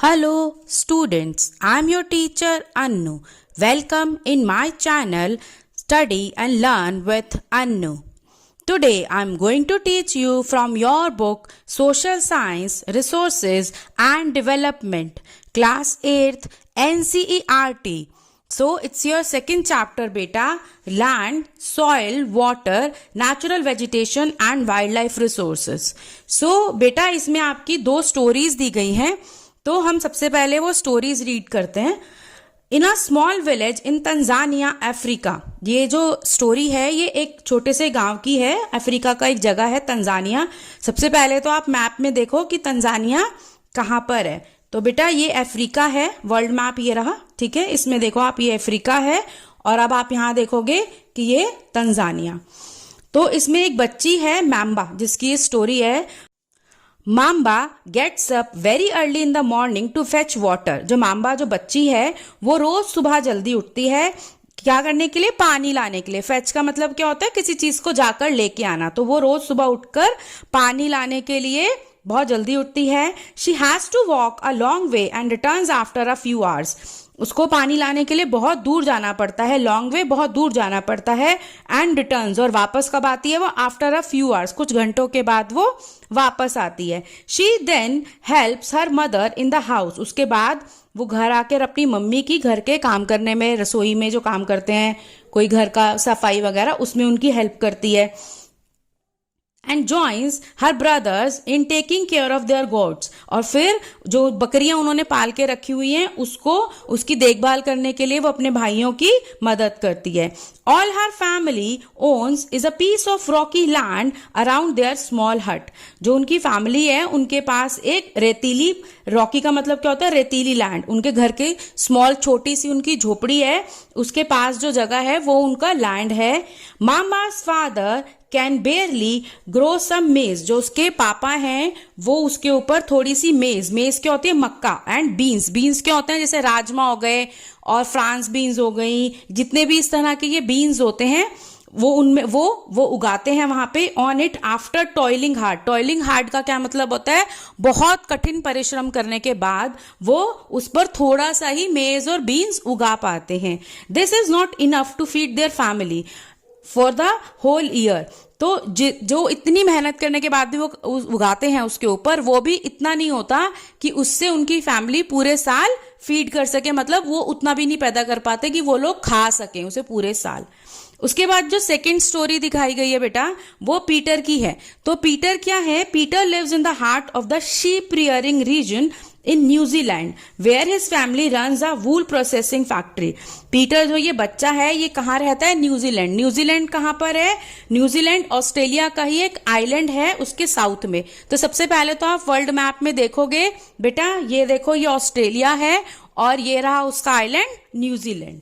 Hello students, I am your teacher Annu. Welcome in my channel Study and Learn with Annu. Today I am going to teach you from your book Social Science, Resources and Development, Class 8th NCERT. So it's your second chapter beta, Land, Soil, Water, Natural Vegetation and Wildlife Resources. So बेटा इसमें आपकी दो stories दी गई हैं, तो हम सबसे पहले वो स्टोरीज रीड करते हैं. In a small village in Tanzania Africa. ये जो स्टोरी है ये एक छोटे से गांव की है. अफ्रीका का एक जगह है तंजानिया. सबसे पहले तो आप मैप में देखो कि तंजानिया कहाँ पर है. तो बेटा ये अफ्रीका है, वर्ल्ड मैप ये रहा, ठीक है. इसमें देखो आप, ये अफ्रीका है और अब आप यहाँ देखोगे कि ये तंजानिया. तो इसमें एक बच्ची है मैम्बा, जिसकी ये स्टोरी है. Mamba gets up very early in the morning to fetch water. जो माम्बा जो बच्ची है वो रोज सुबह जल्दी उठती है. क्या करने के लिए? पानी लाने के लिए. फेच का मतलब क्या होता है? किसी चीज को जाकर लेके आना. तो वो रोज सुबह उठकर पानी लाने के लिए बहुत जल्दी उठती है. She has to walk a long way and returns after a few hours. उसको पानी लाने के लिए बहुत दूर जाना पड़ता है. लॉन्ग वे, बहुत दूर जाना पड़ता है. एंड रिटर्न्स, और वापस कब आती है वो? आफ्टर अ फ्यू आवर्स, कुछ घंटों के बाद वो वापस आती है. She then helps her mother in the house. उसके बाद वो घर आकर अपनी मम्मी की घर के काम करने में, रसोई में जो काम करते हैं, कोई घर का सफाई वगैरह, उसमें उनकी हेल्प करती है. And joins her brothers in taking care of their goats. और फिर जो बकरियां उन्होंने पाल के रखी हुई हैं उसको, उसकी देखभाल करने के लिए वो अपने भाइयों की मदद करती है. All her family owns is a piece of rocky land around their small hut. जो उनकी फैमिली है उनके पास एक रेतीली, रॉकी का मतलब क्या होता है? रेतीली लैंड. उनके घर के स्मॉल, छोटी सी उनकी झोपड़ी है, उसके पास जो जगह है वो उनका लैंड है. मामा's फादर कैन बेयरली ग्रो सम मेज. जो उसके पापा हैं वो उसके ऊपर थोड़ी सी मेज, मेज क्या होती है? मक्का. एंड बीन्स, बीन्स क्या होते हैं? जैसे राजमा हो गए और फ्रांस बीन्स हो गई, जितने भी इस तरह के ये बीन्स होते हैं वो उनमें वो उगाते हैं वहां पे. On it after toiling hard. Toiling hard का क्या मतलब होता है? बहुत कठिन परिश्रम करने के बाद वो उस पर थोड़ा सा ही मेज और बीन्स उगा पाते हैं. This is not enough to feed their family for the whole year. तो जो इतनी मेहनत करने के बाद भी वो उगाते हैं उसके ऊपर, वो भी इतना नहीं होता कि उससे उनकी फैमिली पूरे साल फीड कर सके. मतलब वो उतना भी नहीं पैदा कर पाते कि वो लोग खा सकें उसे पूरे साल. उसके बाद जो सेकंड स्टोरी दिखाई गई है बेटा, वो पीटर की है. तो पीटर क्या है? Peter lives in the heart of the sheep rearing region in New Zealand where his family runs a wool processing factory. Peter जो ये बच्चा है ये कहाँ रहता है? न्यूजीलैंड. न्यूजीलैंड कहाँ पर है? न्यूजीलैंड ऑस्ट्रेलिया का ही एक आइलैंड है, उसके साउथ में. तो सबसे पहले तो आप वर्ल्ड मैप में देखोगे बेटा, ये देखो ये ऑस्ट्रेलिया है और ये रहा उसका आइलैंड न्यूजीलैंड.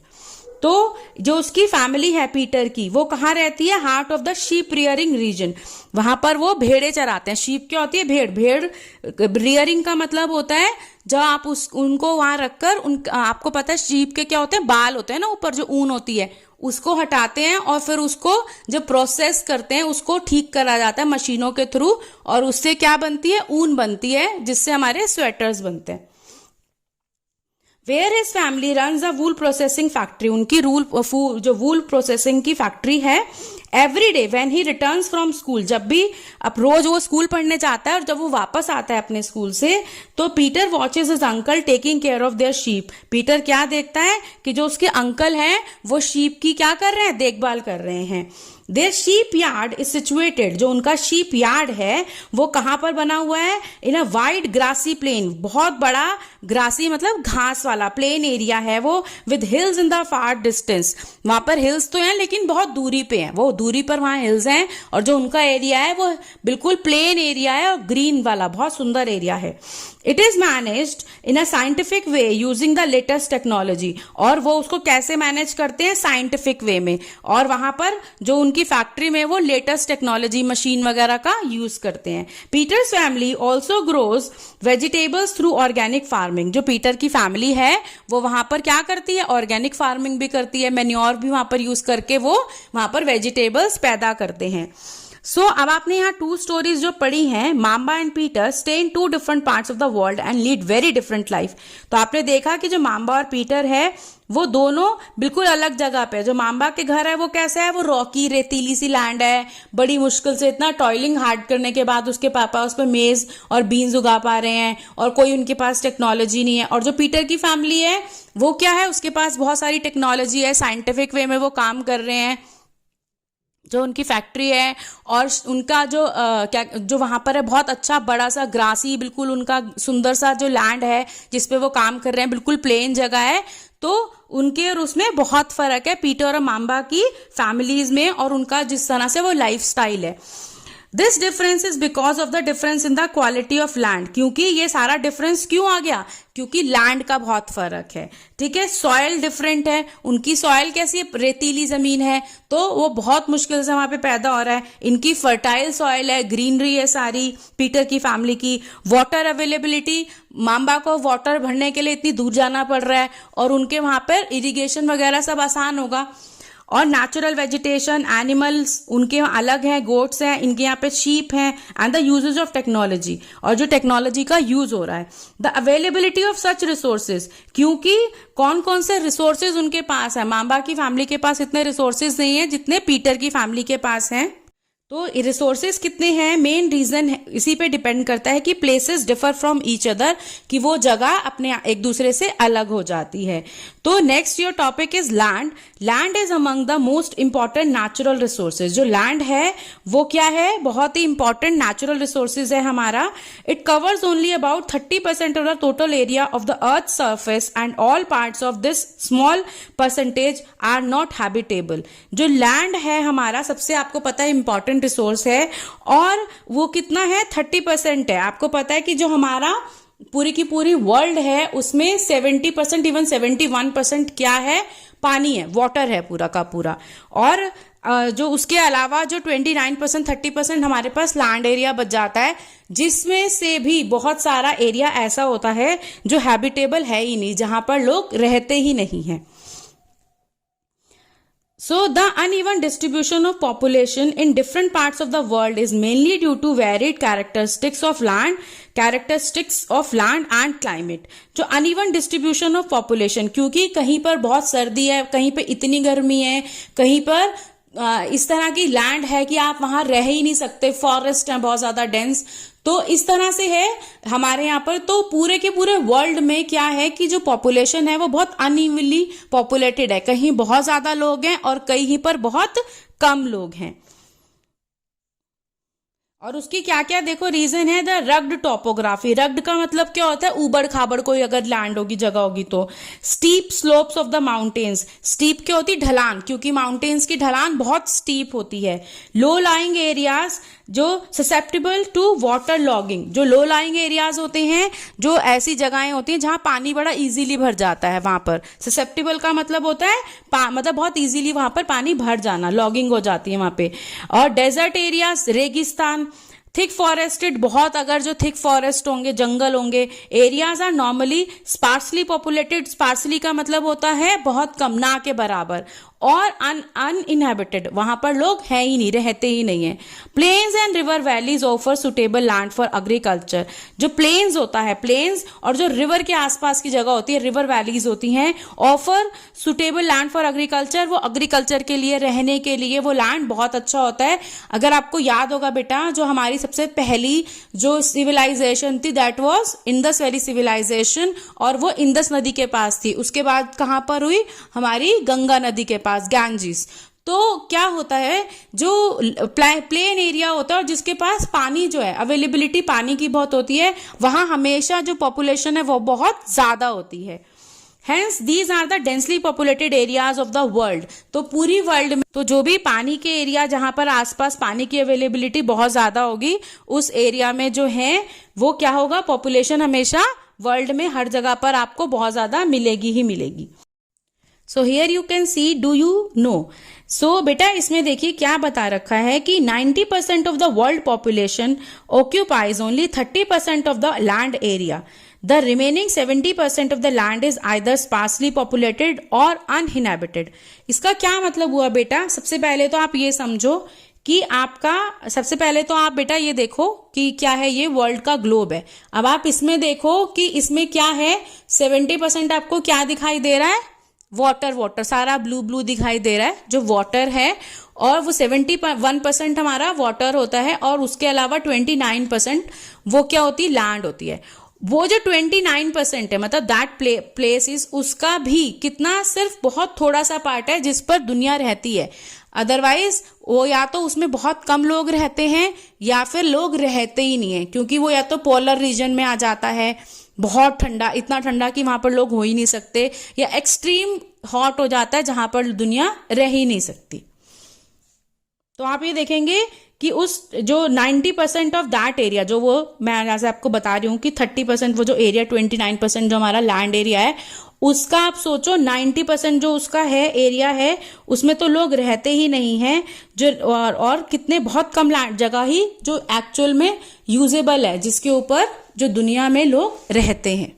तो जो उसकी फैमिली है पीटर की, वो कहाँ रहती है? Heart of the sheep rearing region. वहां पर वो भेड़े चराते हैं. शीप क्या होती है? भेड़. भेड़ रियरिंग का मतलब होता है जब आप उनको वहां रखकर, आपको पता है शीप के क्या होते हैं? बाल होते हैं ना ऊपर, जो ऊन होती है उसको हटाते हैं और फिर उसको जब प्रोसेस करते हैं उसको ठीक करा जाता है मशीनों के थ्रू, और उससे क्या बनती है? ऊन बनती है, जिससे हमारे स्वेटर्स बनते हैं. Where his family runs a wool processing factory. उनकी जो वूल प्रोसेसिंग की फैक्ट्री है. Every day when he returns from school. जब भी अब रोज वो स्कूल पढ़ने जाता है और जब वो वापस आता है अपने स्कूल से, तो Peter watches his uncle taking care of their sheep. Peter क्या देखता है कि जो उसके अंकल हैं वो शीप की क्या कर रहे हैं? देखभाल कर रहे हैं. Their sheep yard is situated. जो उनका शीप यार्ड है वो कहां पर बना हुआ है? इन अ वाइड ग्रासी प्लेन. बहुत बड़ा ग्रासी मतलब घास वाला प्लेन एरिया है वो, with hills in the far distance. वहां पर हिल्स तो हैं लेकिन बहुत दूरी पे हैं, वो दूरी पर वहां हिल्स हैं. और जो उनका एरिया है वो बिल्कुल प्लेन एरिया है और ग्रीन वाला, बहुत सुंदर एरिया है. It is managed in a scientific way using the latest technology. और वो उसको कैसे मैनेज करते हैं? साइंटिफिक वे में. और वहां पर जो उनकी फैक्ट्री में वो लेटेस्ट टेक्नोलॉजी, मशीन वगैरह का यूज करते हैं. Peter's family also grows vegetables through organic farming. जो पीटर की फैमिली है वो वहां पर क्या करती है? ऑर्गेनिक फार्मिंग भी करती है. मैन्योर भी वहां पर यूज करके वो वहां पर वेजिटेबल्स पैदा करते हैं. अब आपने यहाँ 2 स्टोरीज जो पढ़ी हैं, mamba and Peter stay in 2 different parts of the world and lead very different life. तो आपने देखा कि जो माम्बा और पीटर है वो दोनों बिल्कुल अलग जगह पे। जो माम्बा के घर है वो कैसा है, वो रॉकी रेतीली सी लैंड है, बड़ी मुश्किल से इतना टॉयलिंग हार्ड करने के बाद उसके पापा उस पर मेज और बीन्स उगा पा रहे हैं, और कोई उनके पास टेक्नोलॉजी नहीं है। और जो पीटर की फैमिली है वो क्या है, उसके पास बहुत सारी टेक्नोलॉजी है, साइंटिफिक वे में वो काम कर रहे हैं, जो उनकी फैक्ट्री है, और उनका जो वहां पर है बहुत अच्छा बड़ा सा ग्रासी, बिल्कुल उनका सुंदर सा जो लैंड है जिसपे वो काम कर रहे हैं, बिल्कुल प्लेन जगह है। तो उनके और उसमें बहुत फर्क है पीटर और माम्बा की फैमिलीज में, और उनका जिस तरह से वो लाइफ स्टाइल है। This difference is because of the difference in the quality of land. क्योंकि ये सारा डिफरेंस क्यों आ गया, क्योंकि लैंड का बहुत फर्क है, ठीक है। सॉयल डिफरेंट है, उनकी सॉयल कैसी है, रेतीली जमीन है, तो वो बहुत मुश्किल से वहां पे पैदा हो रहा है। इनकी फर्टाइल सॉयल है, ग्रीनरी है सारी पीटर की फैमिली की। वाटर अवेलेबिलिटी, माम्बा को वाटर भरने के लिए इतनी दूर जाना पड़ रहा है, और उनके वहां पर इरिगेशन वगैरह सब आसान होगा। और नेचुरल वेजिटेशन, एनिमल्स उनके अलग हैं, गोट्स हैं, इनके यहाँ पे शीप हैं, and the uses of technology, और जो टेक्नोलॉजी का यूज हो रहा है। The availability of such resources, क्योंकि कौन कौन से रिसोर्सेज उनके पास है, माम्बा की फैमिली के पास इतने रिसोर्सेज नहीं है जितने पीटर की फैमिली के पास हैं। तो रिसोर्सेज कितने हैं, मेन रीजन इसी पे डिपेंड करता है कि places differ from each other, कि वो जगह अपने एक दूसरे से अलग हो जाती है। तो next your topic is land. Land is among the most important natural resources. जो लैंड है वो क्या है, बहुत ही इंपॉर्टेंट नेचुरल रिसोर्सेज है हमारा। It covers only about 30% of the total area of the earth surface, and all parts of this small percentage are not habitable. जो land है हमारा, सबसे आपको पता है इंपॉर्टेंट रिसोर्स है, और वो कितना है, 30% है। आपको पता है कि जो हमारा पूरी की पूरी वर्ल्ड है उसमें 70%, इवन 71% क्या है, पानी है, वाटर है पूरा का पूरा। और जो उसके अलावा जो 29%, 30% हमारे पास लैंड एरिया बच जाता है, जिसमें से भी बहुत सारा एरिया ऐसा होता है जो हैबिटेबल है ही नहीं, जहां पर लोग रहते ही नहीं है। So the uneven distribution of population in different parts of the world is mainly due to varied characteristics of land and climate. जो uneven distribution of population, क्योंकि कहीं पर बहुत सर्दी है, कहीं पे इतनी गर्मी है, कहीं पर इस तरह की लैंड है कि आप वहां रह ही नहीं सकते, फॉरेस्ट है बहुत ज्यादा डेंस। तो इस तरह से है हमारे यहाँ पर। तो पूरे के पूरे वर्ल्ड में क्या है कि जो पॉपुलेशन है वो बहुत अनइवनली पॉपुलेटेड है, कहीं बहुत ज्यादा लोग हैं और कहीं पर बहुत कम लोग हैं। और उसकी क्या क्या देखो रीजन है, द रग्ड टोपोग्राफी। रग्ड का मतलब क्या होता है, ऊबड़ खाबड़ कोई अगर लैंड होगी, जगह होगी तो। Steep slopes of the mountains, steep क्या होती है, ढलान, क्योंकि माउंटेन्स की ढलान बहुत स्टीप होती है। लो लाइंग एरियाज, जो ससेप्टेबल टू वाटर लॉगिंग, जो लो लाइंग एरियाज होते हैं, जो ऐसी जगहें होती हैं जहां पानी बड़ा इजीली भर जाता है, वहां पर ससेप्टेबल का मतलब होता है मतलब बहुत इजीली वहां पर पानी भर जाना, लॉगिंग हो जाती है वहां पे। और डेजर्ट एरियाज, रेगिस्तान। थिक फॉरेस्टेड, बहुत अगर जो थिक फॉरेस्ट होंगे, जंगल होंगे। Areas are normally sparsely populated, sparsely का मतलब होता है बहुत कम, ना के बराबर। और अनइनहेबिटेड, वहां पर लोग हैं ही नहीं, रहते ही नहीं है। Plains and river valleys offer suitable land for agriculture. जो प्लेन्स होता है, प्लेन्स और जो रिवर के आसपास की जगह होती है, रिवर वैलीज होती हैं, offer suitable land for agriculture. वो एग्रीकल्चर के लिए, रहने के लिए वो लैंड बहुत अच्छा होता है। अगर आपको याद होगा बेटा, जो हमारी सबसे पहली जो सिविलाइजेशन थी, that was Indus valley civilization, और वो इंडस नदी के पास थी। उसके बाद कहां पर हुई, हमारी गंगा नदी के पास, गैंजीज। तो क्या होता है, जो प्लेन एरिया होता है और जिसके पास पानी जो है, अवेलेबिलिटी पानी की बहुत होती है, वहां हमेशा जो पॉपुलेशन है वो बहुत ज्यादा होती है। Hence, these are the densely populated areas of the world. तो पूरी वर्ल्ड में तो जो भी पानी के एरिया, जहां पर आसपास पानी की अवेलेबिलिटी बहुत ज्यादा होगी, उस एरिया में जो है वो क्या होगा, पॉपुलेशन हमेशा वर्ल्ड में हर जगह पर आपको बहुत ज्यादा मिलेगी ही मिलेगी। So here you can see, do you know. So बेटा इसमें देखिए क्या बता रखा है कि 90% of the world population occupies only 30% of the land area. The remaining 70% of the land is either sparsely populated or uninhabited. इसका क्या मतलब हुआ बेटा, सबसे पहले तो आप ये समझो कि आपका सबसे पहले तो आप बेटा ये देखो कि क्या है, ये वर्ल्ड का ग्लोब है। अब आप इसमें देखो कि इसमें क्या है, 70% आपको क्या दिखाई दे रहा है, वाटर, वाटर सारा ब्लू ब्लू दिखाई दे रहा है जो वाटर है, और वो 71% हमारा वाटर होता है, और उसके अलावा 29% वो क्या होती है, लैंड होती है। वो जो 29% है मतलब दैट प्लेस इज, उसका भी कितना, सिर्फ बहुत थोड़ा सा पार्ट है जिस पर दुनिया रहती है। अदरवाइज वो या तो उसमें बहुत कम लोग रहते हैं या फिर लोग रहते ही नहीं है, क्योंकि वो या तो पोलर रीजन में आ जाता है, बहुत ठंडा, इतना ठंडा कि वहां पर लोग हो ही नहीं सकते, या एक्सट्रीम हॉट हो जाता है जहां पर दुनिया रह ही नहीं सकती। तो आप ये देखेंगे कि उस जो 90% ऑफ दैट एरिया, जो वो मैं जैसे आपको बता रही हूँ कि 30% वो जो एरिया, 29% जो हमारा लैंड एरिया है, उसका आप सोचो 90% जो उसका है एरिया है, उसमें तो लोग रहते ही नहीं हैं, जो और कितने बहुत कम जगह ही जो एक्चुअल में यूजेबल है, जिसके ऊपर जो दुनिया में लोग रहते हैं।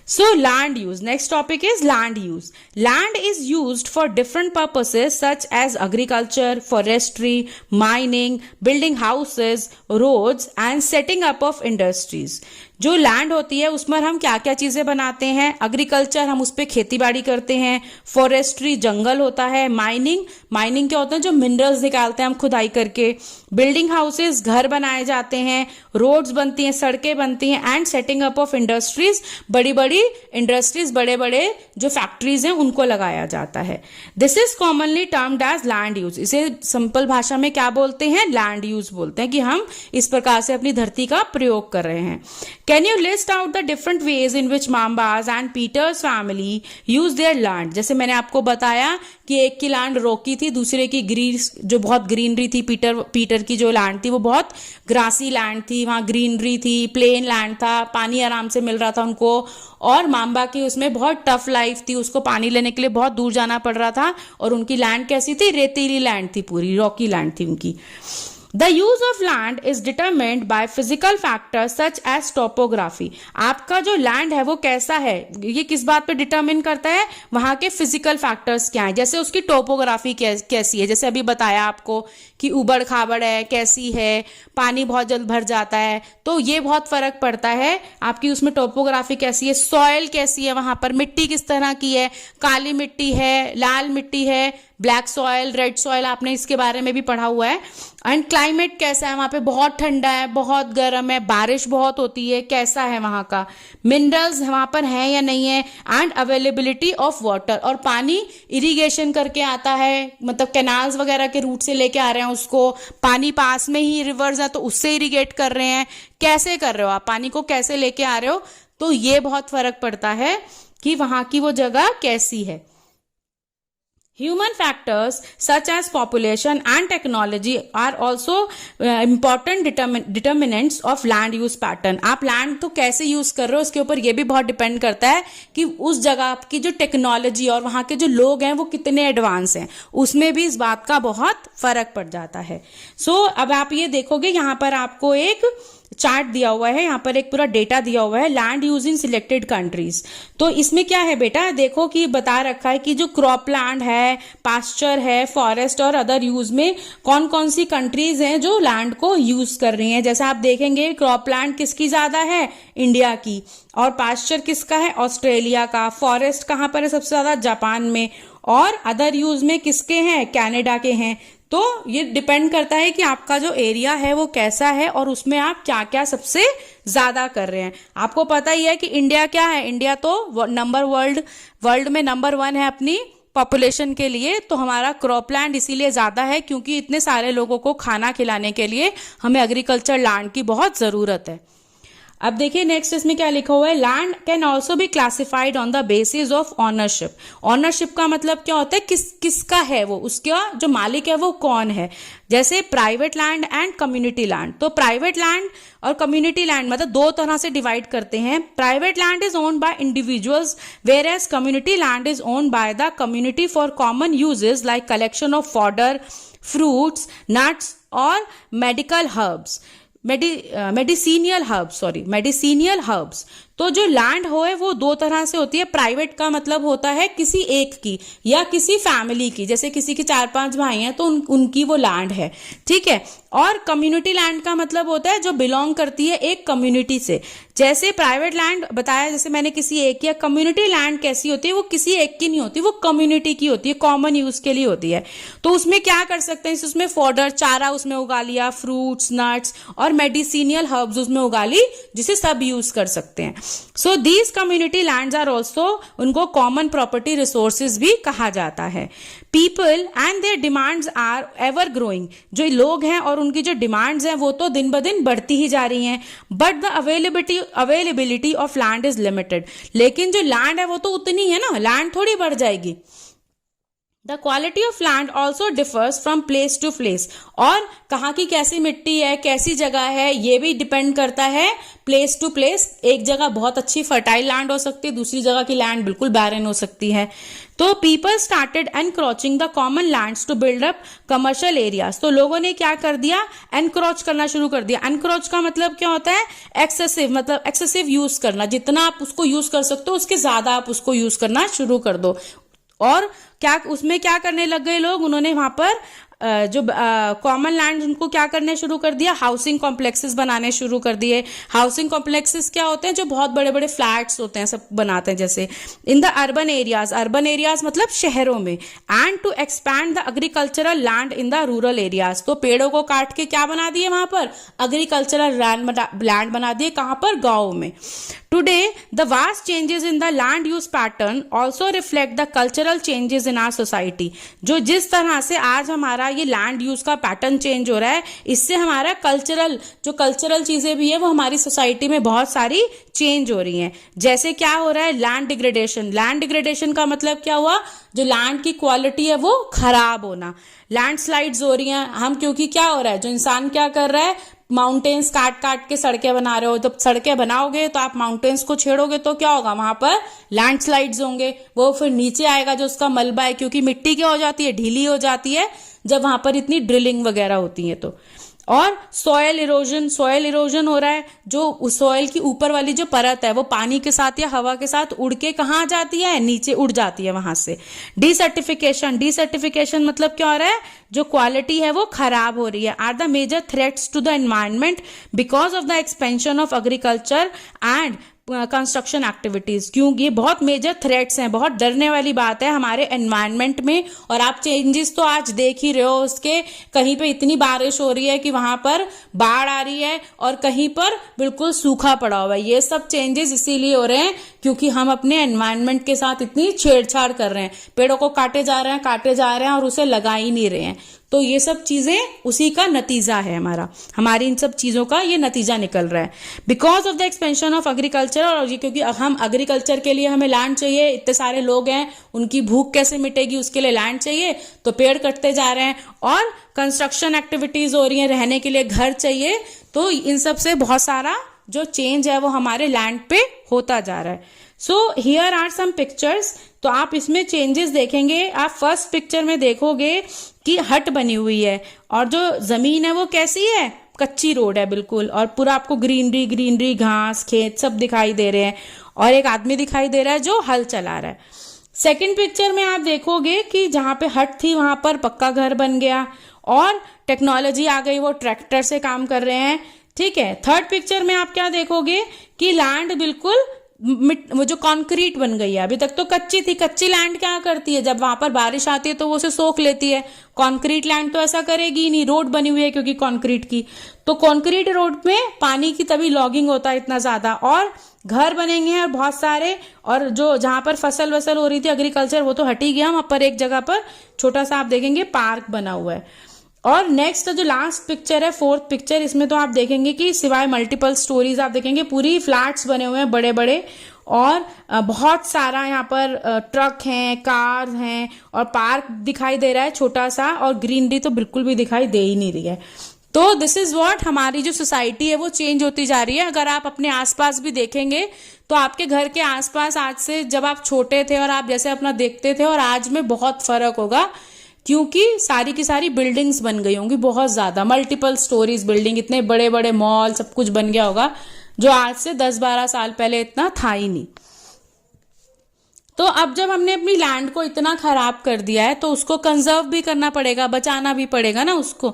So land use. Next topic is land use. Land is used for different purposes such as agriculture, forestry, mining, building houses, roads and setting up of industries. जो लैंड होती है उसमें हम क्या क्या चीजें बनाते हैं, एग्रीकल्चर हम उस पर खेती बाड़ी करते हैं, फॉरेस्ट्री जंगल होता है, माइनिंग क्या होता है, जो मिनरल्स निकालते हैं हम खुदाई करके, बिल्डिंग हाउसेस घर बनाए जाते हैं, रोड्स बनती हैं, सड़कें बनती हैं, and setting up of industries, बड़ी बड़ी इंडस्ट्रीज, बड़े बड़े जो फैक्ट्रीज हैं उनको लगाया जाता है। This is commonly termed as land use. इसे सिंपल भाषा में क्या बोलते हैं, लैंड यूज बोलते हैं, कि हम इस प्रकार से अपनी धरती का प्रयोग कर रहे हैं। Can you list out the different ways in which Mambas and Peter's family use their land? जैसे मैंने आपको बताया कि एक की लैंड रॉकी थी, दूसरे की ग्रीस जो बहुत ग्रीनरी थी, पीटर की जो लैंड थी वो बहुत ग्रासी लैंड थी, वहां ग्रीनरी थी, प्लेन लैंड था, पानी आराम से मिल रहा था उनको, और माम्बा की उसमें बहुत टफ लाइफ थी, उसको पानी लेने के लिए बहुत दूर जाना पड़ रहा था, और उनकी लैंड कैसी थी, रेतीली लैंड थी, पूरी रॉकी लैंड थी उनकी। The use of land is determined by physical factors such as topography. आपका जो लैंड है वो कैसा है, ये किस बात पे डिटरमिन करता है, वहां के फिजिकल फैक्टर्स क्या है, जैसे उसकी टोपोग्राफी कैसी है, जैसे अभी बताया आपको कि उबड़ खाबड़ है, कैसी है, पानी बहुत जल्द भर जाता है, तो ये बहुत फर्क पड़ता है आपकी उसमें टोपोग्राफी कैसी है, सॉइल कैसी है, वहां पर मिट्टी किस तरह की है, काली मिट्टी है, लाल मिट्टी है, ब्लैक सॉइल, रेड सॉइल, आपने इसके बारे में भी पढ़ा हुआ है। एंड क्लाइमेट कैसा है, वहां पे बहुत ठंडा है, बहुत गर्म है, बारिश बहुत होती है, कैसा है वहां का, मिनरल्स वहां पर है या नहीं है, एंड अवेलेबिलिटी ऑफ वाटर, और पानी इरिगेशन करके आता है, मतलब कैनाल्स वगैरह के रूट से लेके आ रहे हैं उसको, पानी पास में ही रिवर्स है तो उससे इरिगेट कर रहे हैं, कैसे कर रहे हो आप, पानी को कैसे लेके आ रहे हो, तो ये बहुत फर्क पड़ता है कि वहां की वो जगह कैसी है। Human factors such as population and technology are also important determinants of land use pattern. आप लैंड तो कैसे यूज कर रहे हो उसके ऊपर ये भी बहुत डिपेंड करता है कि उस जगह की जो टेक्नोलॉजी और वहां के जो लोग हैं वो कितने एडवांस हैं, उसमें भी इस बात का बहुत फर्क पड़ जाता है। अब आप ये देखोगे यहाँ पर आपको एक चार्ट दिया हुआ है, यहाँ पर एक पूरा डेटा दिया हुआ है, land use in selected countries. तो इसमें क्या है बेटा, देखो कि बता रखा है कि जो क्रॉप लैंड है, पास्चर है, फॉरेस्ट और अदर यूज में कौन कौन सी कंट्रीज हैं जो लैंड को यूज कर रही हैं। जैसे आप देखेंगे क्रॉप लैंड किसकी ज्यादा है, इंडिया की, और पास्चर किसका है, ऑस्ट्रेलिया का, फॉरेस्ट कहाँ पर है सबसे ज्यादा, जापान में, और अदर यूज में किसके हैं, कनाडा के हैं। तो ये डिपेंड करता है कि आपका जो एरिया है वो कैसा है और उसमें आप क्या क्या सबसे ज्यादा कर रहे हैं। आपको पता ही है कि इंडिया क्या है, इंडिया तो वर्ल्ड में नंबर 1 है अपनी पॉपुलेशन के लिए, तो हमारा क्रॉपलैंड इसीलिए ज्यादा है क्योंकि इतने सारे लोगों को खाना खिलाने के लिए हमें एग्रीकल्चर लैंड की बहुत जरूरत है। अब देखिए नेक्स्ट इसमें क्या लिखा हुआ है, land can also be classified on the basis of ownership. Ownership का मतलब क्या होता है, किसका है वो, उसका जो मालिक है वो कौन है। जैसे private land and community land. तो प्राइवेट लैंड और कम्युनिटी लैंड मतलब दो तरह से डिवाइड करते हैं। Private land is owned by individuals whereas community land is owned by the community for common uses like collection of fodder, fruits, nuts और medicinal herbs. तो जो लैंड हो है वो दो तरह से होती है। प्राइवेट का मतलब होता है किसी एक की या किसी फैमिली की, जैसे किसी के 4-5 भाई हैं तो उनकी वो लैंड है, ठीक है। और कम्युनिटी लैंड का मतलब होता है जो बिलोंग करती है एक कम्युनिटी से। जैसे प्राइवेट लैंड बताया, जैसे मैंने किसी एक की। कम्युनिटी लैंड कैसी होती है, वो किसी एक की नहीं होती, वो कम्युनिटी की होती है, कॉमन यूज के लिए होती है। तो उसमें क्या कर सकते हैं, उसमें फॉडर चारा उसमें उगा लिया, फ्रूट्स नट्स और मेडिसिनियल हर्ब्स उसमें उगा ली, जिसे सब यूज कर सकते हैं। So these community lands are also, उनको कॉमन प्रॉपर्टी रिसोर्सेज भी कहा जाता है। People and their demands are ever growing, जो लोग हैं और उनकी जो डिमांड्स हैं वो तो दिन ब दिन बढ़ती ही जा रही हैं। But the availability of land is limited, लेकिन जो लैंड है वो तो उतनी है ना, लैंड थोड़ी बढ़ जाएगी। The quality of land also differs from place to place, और कहाँ की कैसी मिट्टी है, कैसी जगह है, ये भी डिपेंड करता है प्लेस टू प्लेस। एक जगह बहुत अच्छी फर्टाइल लैंड हो सकती है, दूसरी जगह की लैंड बिल्कुल बैरन हो सकती है। तो people started encroaching the common lands to build up commercial areas, तो लोगों ने क्या कर दिया, एनक्रोच करना शुरू कर दिया। एनक्रोच का मतलब क्या होता है, एक्सेसिव, मतलब एक्सेसिव यूज करना, जितना आप उसको यूज कर सकते हो उसके ज्यादा आप उसको यूज करना शुरू कर दो। और क्या उसमें क्या करने लग गए लोग, उन्होंने वहां पर जो कॉमन लैंड उनको क्या करने शुरू कर दिया, हाउसिंग कॉम्प्लेक्सेस बनाने शुरू कर दिए। हाउसिंग कॉम्प्लेक्सेस क्या होते हैं, जो बहुत बड़े बड़े फ्लैट्स होते हैं सब बनाते हैं, जैसे इन द अर्बन एरियाज मतलब शहरों में। And to expand the agricultural land in the rural areas, तो पेड़ों को काट के क्या बना दिए वहां पर, एग्रीकल्चरल लैंड बना दिए, कहां पर, गाँव में। Today the vast changes in the land use pattern also reflect the cultural changes in our society, जो जिस तरह से आज हमारा ये लैंड यूज का पैटर्न चेंज हो रहा है, इससे हमारा कल्चरल चीजें भी है वो हमारी सोसाइटी में बहुत सारी चेंज हो रही हैं। जैसे क्या हो रहा है, लैंड डिग्रेडेशन का मतलब क्या हुआ, जो लैंड की क्वालिटी है वो खराब होना। लैंडस्लाइड्स हो रही हैं हम, क्योंकि क्या हो रहा है, जो इंसान क्या कर रहा है, माउंटेन्स काट काट के सड़कें बना रहे हो। जब सड़कें बनाओगे तो आप माउंटेन्स को छेड़ोगे तो क्या होगा, वहां पर लैंडस्लाइड्स होंगे, वो फिर नीचे आएगा जो उसका मलबा है, क्योंकि मिट्टी क्या हो जाती है, ढीली हो जाती है जब वहां पर इतनी ड्रिलिंग वगैरह होती है तो। और सॉयल इरोजन हो रहा है, जो उस सॉयल की ऊपर वाली जो परत है वो पानी के साथ या हवा के साथ उड़ के कहाँ जाती है, नीचे उड़ जाती है वहां से। डिसर्टिफिकेशन मतलब क्या हो रहा है, जो क्वालिटी है वो खराब हो रही है। Are the major threats to the environment because of the expansion of agriculture and construction activities, क्योंकि ये बहुत मेजर थ्रेट्स हैं, बहुत डरने वाली बात है हमारे एनवायरनमेंट में। और आप चेंजेस तो आज देख ही रहे हो उसके, कहीं पे इतनी बारिश हो रही है कि वहां पर बाढ़ आ रही है और कहीं पर बिल्कुल सूखा पड़ा हुआ है। ये सब चेंजेस इसीलिए हो रहे हैं क्योंकि हम अपने एनवायरनमेंट के साथ इतनी छेड़छाड़ कर रहे हैं, पेड़ों को काटे जा रहे हैं और उसे लगा ही नहीं रहे हैं। तो ये सब चीजें उसी का नतीजा है, हमारी इन सब चीजों का ये नतीजा निकल रहा है। Because of the expansion of agriculture, और ये क्योंकि हम एग्रीकल्चर के लिए हमें लैंड चाहिए, इतने सारे लोग हैं, उनकी भूख कैसे मिटेगी, उसके लिए लैंड चाहिए, तो पेड़ कटते जा रहे हैं। और कंस्ट्रक्शन एक्टिविटीज हो रही हैं, रहने के लिए घर चाहिए, तो इन सब से बहुत सारा जो चेंज है वो हमारे लैंड पे होता जा रहा है। So here are some pictures, तो आप इसमें चेंजेस देखेंगे। आप फर्स्ट पिक्चर में देखोगे कि हट बनी हुई है और जो जमीन है वो कैसी है, कच्ची रोड है बिल्कुल, और पूरा आपको ग्रीनरी घास खेत सब दिखाई दे रहे हैं, और एक आदमी दिखाई दे रहा है जो हल चला रहा है। सेकंड पिक्चर में आप देखोगे कि जहां पे हट थी वहां पर पक्का घर बन गया और टेक्नोलॉजी आ गई, वो ट्रैक्टर से काम कर रहे हैं, ठीक है। थर्ड पिक्चर में आप क्या देखोगे कि लैंड बिल्कुल वो जो कंक्रीट बन गई है, अभी तक तो कच्ची थी। कच्ची लैंड क्या करती है, जब वहां पर बारिश आती है तो वो उसे सोख लेती है। कंक्रीट लैंड तो ऐसा करेगी नहीं, रोड बनी हुई है क्योंकि कंक्रीट की, तो कंक्रीट रोड में पानी की तभी लॉगिंग होता है इतना ज्यादा, और घर बनेंगे और बहुत सारे, और जो जहां पर फसल वसल हो रही थी एग्रीकल्चर वो तो हट ही गया, वहां पर एक जगह पर छोटा सा आप देखेंगे पार्क बना हुआ है। और नेक्स्ट जो लास्ट पिक्चर है, फोर्थ पिक्चर, इसमें तो आप देखेंगे कि सिवाय मल्टीपल स्टोरीज आप देखेंगे पूरी फ्लैट्स बने हुए हैं बड़े बड़े, और बहुत सारा यहाँ पर ट्रक हैं, कार हैं, और पार्क दिखाई दे रहा है छोटा सा, और ग्रीनरी तो बिल्कुल भी दिखाई दे ही नहीं रही है। तो दिस इज व्हाट, हमारी जो सोसाइटी है वो चेंज होती जा रही है। अगर आप अपने आसपास भी देखेंगे तो आपके घर के आसपास आज से जब आप छोटे थे और आप जैसे अपना देखते थे और आज में बहुत फर्क होगा, क्योंकि सारी की सारी बिल्डिंग्स बन गई होंगी बहुत ज्यादा, मल्टीपल स्टोरीज बिल्डिंग, इतने बड़े बड़े मॉल, सब कुछ बन गया होगा। जो आज से 10-12 साल पहले इतना था ही नहीं। तो अब जब हमने अपनी लैंड को इतना खराब कर दिया है तो उसको कंजर्व भी करना पड़ेगा, बचाना भी पड़ेगा ना उसको।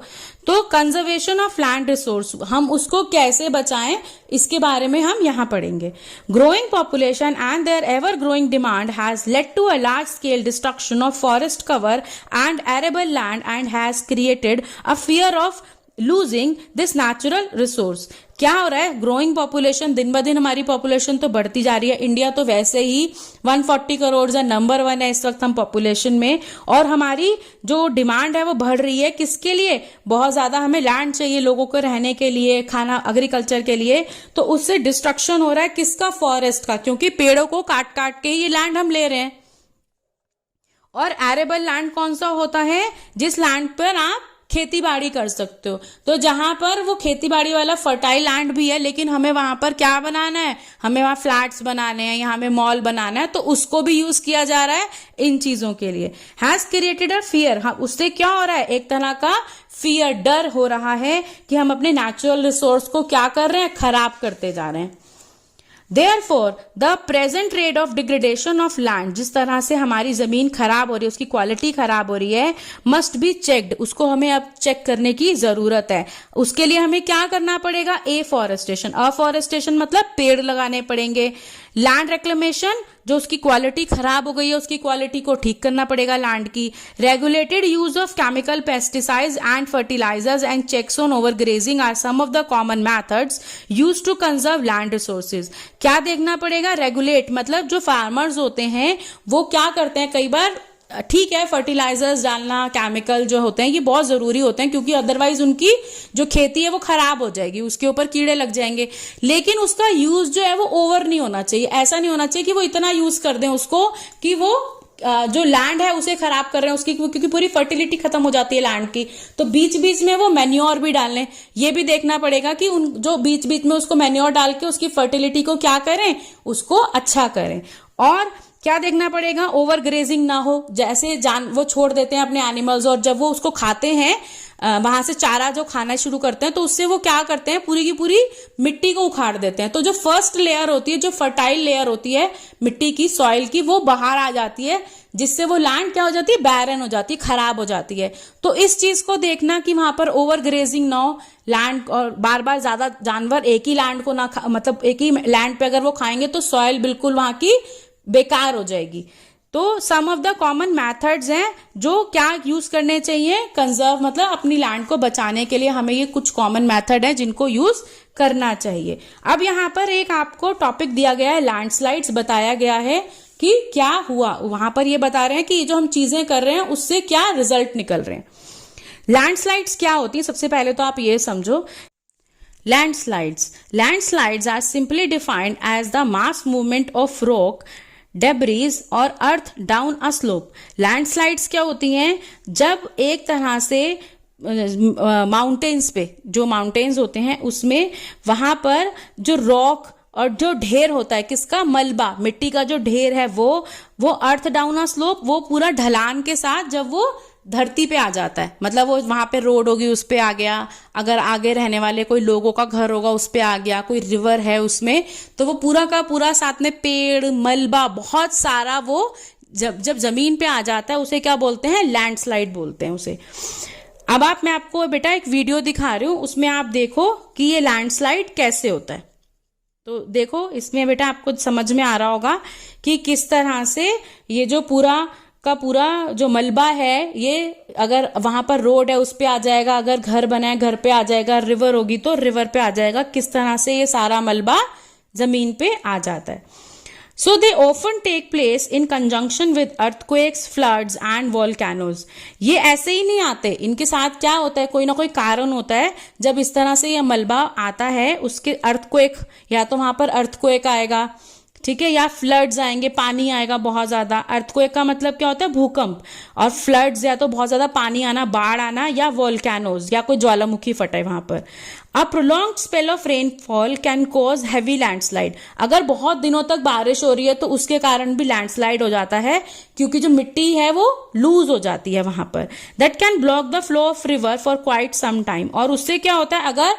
तो कंजर्वेशन ऑफ लैंड रिसोर्स, हम उसको कैसे बचाएं इसके बारे में हम यहाँ पढ़ेंगे। Growing population and their ever growing demand has led to a large scale destruction of forest cover and arable land and has created a fear of losing this natural resource. क्या हो रहा है, ग्रोइंग पॉपुलेशन, दिन ब दिन हमारी population तो बढ़ती जा रही है। इंडिया तो वैसे ही 140 करोड़ है, नंबर 1 है इस वक्त हम पॉपुलेशन में, और हमारी जो डिमांड है वो बढ़ रही है। किसके लिए? बहुत ज्यादा हमें लैंड चाहिए लोगों को रहने के लिए, खाना, एग्रीकल्चर के लिए। तो उससे डिस्ट्रक्शन हो रहा है किसका? फॉरेस्ट का, क्योंकि पेड़ों को काट काट के ये लैंड हम ले रहे हैं। और एरेबल लैंड कौन सा होता है? जिस लैंड पर आप खेती बाड़ी कर सकते हो। तो जहां पर वो खेती बाड़ी वाला फर्टाइल लैंड भी है, लेकिन हमें वहां पर क्या बनाना है, हमें वहां फ्लैट्स बनाने हैं या हमें मॉल बनाना है, तो उसको भी यूज किया जा रहा है इन चीजों के लिए। हैज क्रिएटेड अ फियर, हाँ, उससे क्या हो रहा है, एक तरह का फियर, डर हो रहा है कि हम अपने नेचुरल रिसोर्स को क्या कर रहे हैं, खराब करते जा रहे हैं। Therefore, the present rate of degradation of land, जिस तरह से हमारी जमीन खराब हो रही है, उसकी क्वालिटी खराब हो रही है, must be checked, उसको हमें अब चेक करने की जरूरत है। उसके लिए हमें क्या करना पड़ेगा? एफॉरेस्टेशन, अफॉरेस्टेशन मतलब पेड़ लगाने पड़ेंगे। लैंड रेक्लेमेशन, जो उसकी क्वालिटी खराब हो गई है उसकी क्वालिटी को ठीक करना पड़ेगा लैंड की। Regulated use of chemical pesticides and fertilizers and checks on over grazing are some of the common methods use to conserve land resources. क्या देखना पड़ेगा? रेगुलेट, मतलब जो फार्मर्स होते हैं वो क्या करते हैं, कई बार ठीक है फर्टिलाइजर्स डालना, केमिकल जो होते हैं ये बहुत जरूरी होते हैं, क्योंकि अदरवाइज उनकी जो खेती है वो खराब हो जाएगी, उसके ऊपर कीड़े लग जाएंगे। लेकिन उसका यूज जो है वो ओवर नहीं होना चाहिए। ऐसा नहीं होना चाहिए कि वो इतना यूज कर दें उसको कि वो जो लैंड है उसे खराब कर रहे हैं उसकी, क्योंकि पूरी फर्टिलिटी खत्म हो जाती है लैंड की। तो बीच बीच में वो मैन्योर भी डाल लें। ये भी देखना पड़ेगा कि उन जो बीच बीच में उसको मैन्योर डाल के उसकी फर्टिलिटी को क्या करें, उसको अच्छा करें। और क्या देखना पड़ेगा? ओवर ग्रेजिंग ना हो, जैसे वो छोड़ देते हैं अपने एनिमल्स, और जब वो उसको खाते हैं वहां से चारा जो खाना शुरू करते हैं तो उससे वो क्या करते हैं, पूरी की पूरी मिट्टी को उखाड़ देते हैं। तो जो फर्स्ट लेयर होती है, जो फर्टाइल लेयर होती है मिट्टी की, सॉइल की, वो बाहर आ जाती है, जिससे वो लैंड क्या हो जाती है, बैरन हो जाती है, खराब हो जाती है। तो इस चीज को देखना कि वहां पर ओवर ग्रेजिंग ना हो लैंड, और बार बार ज्यादा जानवर एक ही लैंड को ना मतलब एक ही लैंड पे अगर वो खाएंगे तो सॉइल बिल्कुल वहां की बेकार हो जाएगी। तो सम ऑफ द कॉमन मेथड्स हैं जो क्या यूज करने चाहिए, कंजर्व मतलब अपनी लैंड को बचाने के लिए हमें ये कुछ कॉमन मेथड है जिनको यूज करना चाहिए। अब यहाँ पर एक आपको टॉपिक दिया गया है, लैंडस्लाइड्स बताया गया है कि क्या हुआ। वहां पर ये बता रहे हैं कि जो हम चीजें कर रहे हैं उससे क्या रिजल्ट निकल रहे हैं। लैंडस्लाइड्स क्या होती है, सबसे पहले तो आप ये समझो। Landslides are simply defined as the mass movement of rock, debris और earth down a slope. Landslides क्या होती हैं? जब एक तरह से माउंटेन्स पे, जो माउंटेन्स होते हैं उसमें वहां पर जो रॉक और जो ढेर होता है, किसका? मलबा, मिट्टी का जो ढेर है वो अर्थ डाउन अ स्लोप, वो पूरा ढलान के साथ जब वो धरती पे आ जाता है, मतलब वो वहां पे रोड होगी उस पे आ गया, अगर आगे रहने वाले कोई लोगों का घर होगा उस पे आ गया, कोई रिवर है उसमें, तो वो पूरा का पूरा साथ में पेड़, मलबा, बहुत सारा वो जब जमीन पे आ जाता है उसे क्या बोलते हैं? लैंडस्लाइड बोलते हैं उसे। अब मैं आपको बेटा एक वीडियो दिखा रही हूं, उसमें आप देखो कि ये लैंडस्लाइड कैसे होता है। तो देखो इसमें बेटा आपको समझ में आ रहा होगा कि किस तरह से ये जो पूरा का पूरा जो मलबा है, ये अगर वहां पर रोड है उस पे आ जाएगा, अगर घर बना है घर पे आ जाएगा, रिवर होगी तो रिवर पे आ जाएगा, किस तरह से ये सारा मलबा जमीन पे आ जाता है। So they often take place in conjunction with earthquakes, floods and volcanoes. ये ऐसे ही नहीं आते, इनके साथ क्या होता है, कोई ना कोई कारण होता है। जब इस तरह से ये मलबा आता है, उसके अर्थक्वेक, या तो वहां पर अर्थक्वेक आएगा, ठीक है, या फ्लड्स आएंगे, पानी आएगा बहुत ज्यादा। अर्थक्वेक का मतलब क्या होता है? भूकंप। और फ्लड्स या तो बहुत ज्यादा पानी आना, बाढ़ आना, या वोल्केनोज, या कोई ज्वालामुखी फटे वहां पर। A prolonged spell of rainfall can cause heavy landslide. अगर बहुत दिनों तक बारिश हो रही है तो उसके कारण भी लैंडस्लाइड हो जाता है, क्योंकि जो मिट्टी है वो लूज हो जाती है वहां पर। That can block the flow of river for quite some time. और उससे क्या होता है, अगर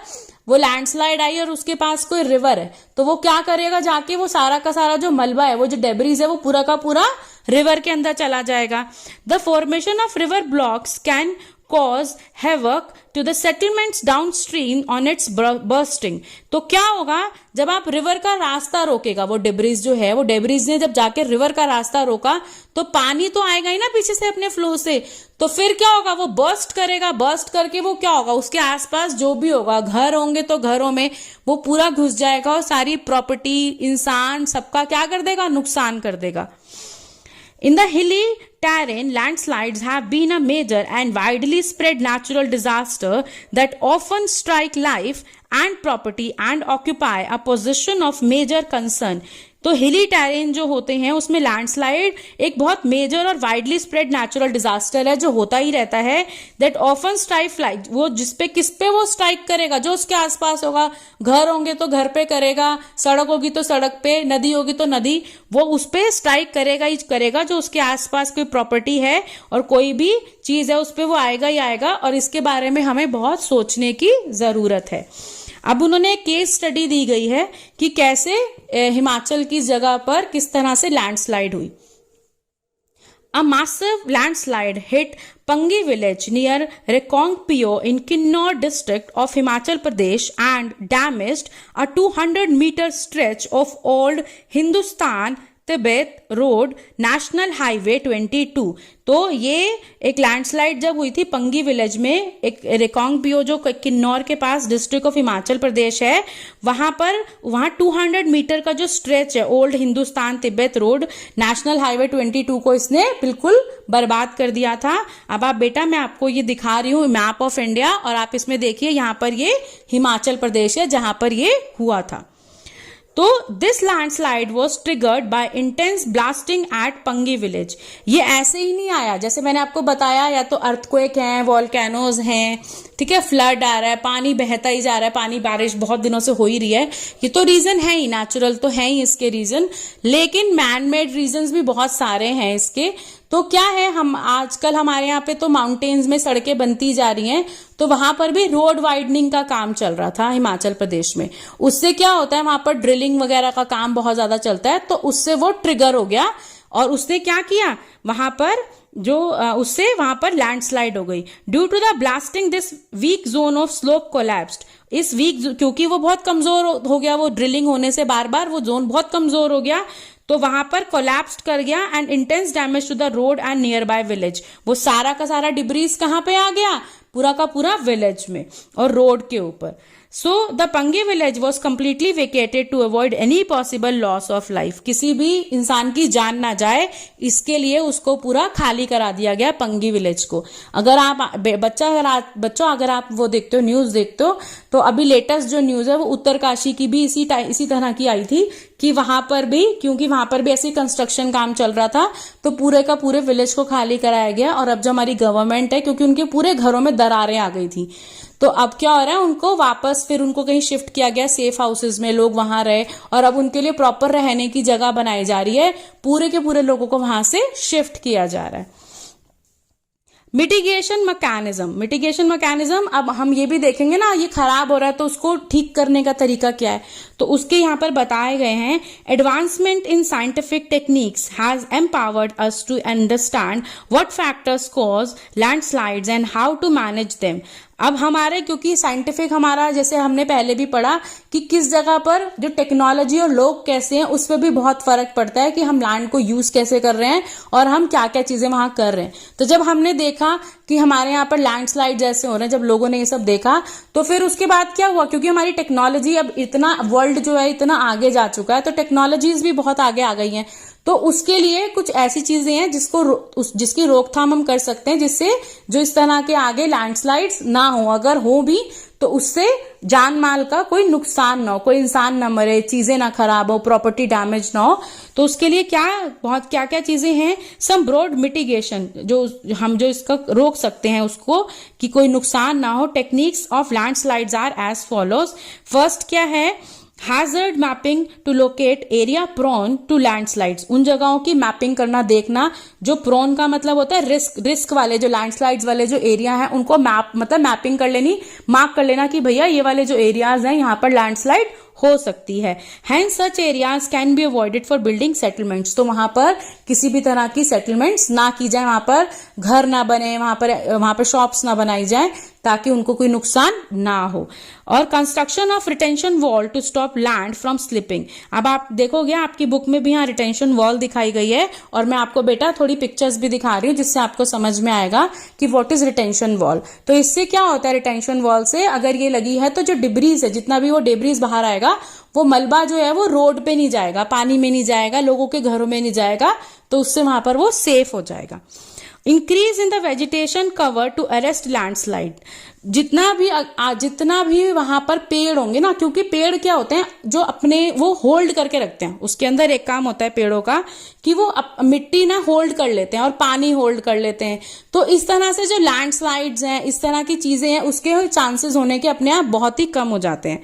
वो लैंडस्लाइड आई और उसके पास कोई रिवर है, तो वो क्या करेगा, जाके वो सारा का सारा जो मलबा है, वो जो डेब्रीज है, वो पूरा का पूरा रिवर के अंदर चला जाएगा। The formation of river blocks can cause havoc to the settlements downstream on its bursting। तो क्या होगा, जब आप रिवर का रास्ता रोकेगा, वो डेब्रीज जो है, वो डेब्रीज ने जब जाके रिवर का रास्ता रोका तो पानी तो आएगा ही ना पीछे से अपने फ्लो से, तो फिर क्या होगा, वो बर्स्ट करेगा, बर्स्ट करके वो क्या होगा, उसके आसपास जो भी होगा, घर होंगे तो घरों में वो पूरा घुस जाएगा और सारी प्रॉपर्टी, इंसान, सबका क्या कर देगा, नुकसान कर देगा। In the hilly terrain, landslides have been a major and widely spread natural disaster that often strike life and property and occupy a position of major concern। तो हिली टेरेन जो होते हैं उसमें लैंडस्लाइड एक बहुत मेजर और वाइडली स्प्रेड नेचुरल डिजास्टर है जो होता ही रहता है। दैट ऑफन स्ट्राइक लाइक, वो जिसपे किस पे वो स्ट्राइक करेगा, जो उसके आसपास होगा, घर होंगे तो घर पे करेगा, सड़क होगी तो सड़क पे, नदी होगी तो नदी, वो उस पे स्ट्राइक करेगा ही करेगा, जो उसके आसपास कोई प्रॉपर्टी है और कोई भी चीज है उस पे वो आएगा ही आएगा। और इसके बारे में हमें बहुत सोचने की जरूरत है। अब उन्होंने एक केस स्टडी दी गई है कि कैसे हिमाचल की जगह पर किस तरह से लैंडस्लाइड हुई। A massive landslide hit Pangi village near Rekongpio in Kinnaur district of Himachal Pradesh and damaged a 200-meter stretch of old Hindustan Tibet road national highway 22। तो ये एक लैंडस्लाइड जब हुई थी पंगी विलेज में, एक रेकोंगपियो जो किन्नौर के पास डिस्ट्रिक्ट ऑफ हिमाचल प्रदेश है, वहां 200 मीटर का जो स्ट्रेच है old Hindustan Tibet road national highway 22 को इसने बिल्कुल बर्बाद कर दिया था। अब आप बेटा, मैं आपको ये दिखा रही हूँ मैप ऑफ इंडिया, और आप इसमें देखिए यहाँ पर ये हिमाचल प्रदेश है जहां पर ये हुआ था। तो this landslide was triggered by intense blasting at Pangi village. ये ऐसे ही नहीं आया, जैसे मैंने आपको बताया, या तो अर्थक्वेक हैं, वॉल्केनोज हैं, ठीक है, फ्लड आ रहा है, पानी बहता ही जा रहा है, पानी बारिश बहुत दिनों से हो ही रही है, ये तो रीजन है ही, नेचुरल तो है ही इसके रीजन, लेकिन मैन मेड रीजंस भी बहुत सारे हैं इसके। तो क्या है, हम आजकल हमारे यहाँ पे तो माउंटेन्स में सड़कें बनती जा रही हैं, तो वहां पर भी रोड वाइडनिंग का काम चल रहा था हिमाचल प्रदेश में। उससे क्या होता है, वहां पर ड्रिलिंग वगैरह का काम बहुत ज्यादा चलता है, तो उससे वो ट्रिगर हो गया और उसने क्या किया, वहां पर उससे वहां पर लैंडस्लाइड हो गई। Due to the blasting this weak zone of slope collapsed. इस वीक, क्योंकि वो बहुत कमजोर हो गया, वो ड्रिलिंग होने से बार बार वो जोन बहुत कमजोर हो गया, तो वहां पर कोलैप्स्ड कर गया and intense damage to the road and nearby village. वो सारा का सारा डिब्रीज कहां पे आ गया, पूरा का पूरा विलेज में और रोड के ऊपर। So the Pangi village was completely vacated to avoid any possible loss of life। किसी भी इंसान की जान ना जाए, इसके लिए उसको पूरा खाली करा दिया गया पंगी विलेज को। अगर आप बच्चों अगर आप वो देखते हो, न्यूज देखते हो, तो अभी लेटेस्ट जो न्यूज है वो उत्तरकाशी की भी इसी तरह की आई थी कि वहां पर भी, क्योंकि वहां पर भी ऐसी कंस्ट्रक्शन काम चल रहा था, तो पूरे का पूरे विलेज को खाली कराया गया। और अब जो हमारी गवर्नमेंट है, क्योंकि उनके पूरे घरों में दरारें आ गई थी, तो अब क्या हो रहा है, उनको वापस फिर उनको कहीं शिफ्ट किया गया, सेफ हाउसेज में लोग वहां रहे, और अब उनके लिए प्रॉपर रहने की जगह बनाई जा रही है, पूरे के पूरे लोगों को वहां से शिफ्ट किया जा रहा है। मिटिगेशन मैकेनिज्म, अब हम ये भी देखेंगे ना, ये खराब हो रहा है तो उसको ठीक करने का तरीका क्या है, तो उसके यहाँ पर बताए गए हैं। Advancement in scientific techniques has empowered us to understand what factors cause landslides and how to manage them. अब हमारे, क्योंकि साइंटिफिक हमारा, जैसे हमने पहले भी पढ़ा कि किस जगह पर जो टेक्नोलॉजी और लोग कैसे हैं, उस पर भी बहुत फर्क पड़ता है कि हम लैंड को यूज कैसे कर रहे हैं और हम क्या क्या चीजें वहां कर रहे हैं। तो जब हमने देखा कि हमारे यहाँ पर लैंडस्लाइड जैसे हो रहे हैं, जब लोगों ने ये सब देखा, तो फिर उसके बाद क्या हुआ, क्योंकि हमारी टेक्नोलॉजी अब इतना, वर्ल्ड जो है इतना आगे जा चुका है, तो टेक्नोलॉजीज भी बहुत आगे आ गई हैं, तो उसके लिए कुछ ऐसी चीजें हैं जिसकी रोकथाम हम कर सकते हैं, जिससे जो इस तरह के आगे लैंडस्लाइड्स ना हो, अगर हो भी तो उससे जान माल का कोई नुकसान ना हो, कोई इंसान ना मरे, चीजें ना खराब हो, प्रॉपर्टी डैमेज ना हो। तो उसके लिए क्या क्या चीजें हैं, सम ब्रॉड मिटिगेशन, जो इसका रोक सकते हैं उसको कि कोई नुकसान ना हो। Techniques of landslides are as follows. First क्या है, hazard mapping to locate area prone to landslides, उन जगहों की मैपिंग करना, देखना जो प्रोन का मतलब होता है रिस्क वाले, जो लैंडस्लाइड्स वाले जो एरिया है उनको मैपिंग कर लेनी, मार्क कर लेना कि भैया ये वाले जो एरियाज हैं यहाँ पर लैंडस्लाइड हो सकती है। Hence such areas can be avoided for building settlements, तो वहां पर किसी भी तरह की सेटलमेंट्स ना की जाए, वहां पर घर ना बने, वहां पर शॉप्स ना बनाई जाए ताकि उनको कोई नुकसान ना हो। और construction of retention wall to stop land from slipping, अब आप देखोगे आपकी बुक में भी यहाँ रिटेंशन वॉल दिखाई गई है और मैं आपको बेटा थोड़ी पिक्चर्स भी दिखा रही हूँ जिससे आपको समझ में आएगा कि व्हाट इज रिटेंशन वॉल। तो इससे क्या होता है, रिटेंशन वॉल से अगर ये लगी है तो जो डिब्रीज है, जितना भी वो डिब्रीज बाहर आएगा, वो मलबा जो है वो रोड पे नहीं जाएगा, पानी में नहीं जाएगा, लोगों के घरों में नहीं जाएगा, तो उससे वहां पर वो सेफ हो जाएगा। Increase in the vegetation cover to arrest landslide, जितना भी वहां पर पेड़ होंगे ना, क्योंकि पेड़ क्या होते हैं जो अपने वो होल्ड करके रखते हैं, उसके अंदर एक काम होता है पेड़ों का कि वो मिट्टी ना होल्ड कर लेते हैं और पानी होल्ड कर लेते हैं, तो इस तरह से जो लैंडस्लाइड्स हैं, इस तरह की चीजें हैं, उसके चांसेस होने के अपने आप बहुत ही कम हो जाते हैं।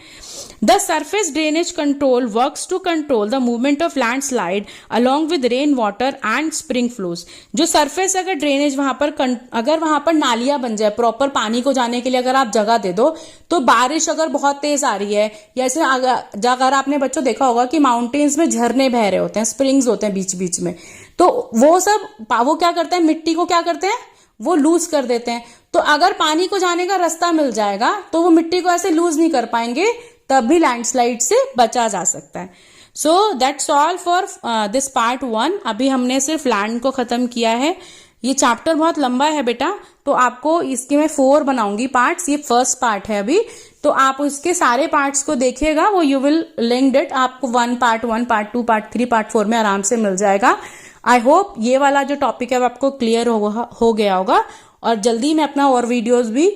The surface drainage control works to control the movement of landslide along with rain water and spring flows, जो सरफेस अगर ड्रेनेज अगर वहां पर नालियां बन जाए, प्रॉपर पानी को जाने के लिए अगर आप जगह दे दो, तो बारिश अगर बहुत तेज आ रही है, जैसे अगर आपने बच्चों देखा होगा कि माउंटेन्स में झरने बह रहे होते हैं, स्प्रिंग्स होते हैं बीच बीच में, तो वो क्या करते हैं, मिट्टी को क्या करते हैं, वो लूज कर देते हैं। तो अगर पानी को जाने का रास्ता मिल जाएगा तो वो मिट्टी को ऐसे लूज नहीं कर पाएंगे, तब भी लैंडस्लाइड से बचा जा सकता है। So that's all for this part 1। अभी हमने सिर्फ लैंड को खत्म किया है। ये चैप्टर बहुत लंबा है बेटा, तो आपको इसके मैं 4 बनाऊंगी पार्ट्स, ये फर्स्ट पार्ट है अभी, तो आप उसके सारे पार्ट्स को देखिएगा, वो यू विल लिंक्ड इट, आपको पार्ट 1, पार्ट 2, पार्ट 3, पार्ट 4 में आराम से मिल जाएगा। आई होप ये वाला जो टॉपिक है वो आपको क्लियर हो गया होगा, और जल्दी मैं अपना और वीडियोस भी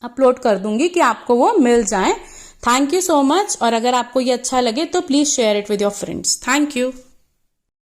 अपलोड कर दूंगी कि आपको वो मिल जाए। थैंक यू सो मच, और अगर आपको ये अच्छा लगे तो please share it with your friends. Thank you.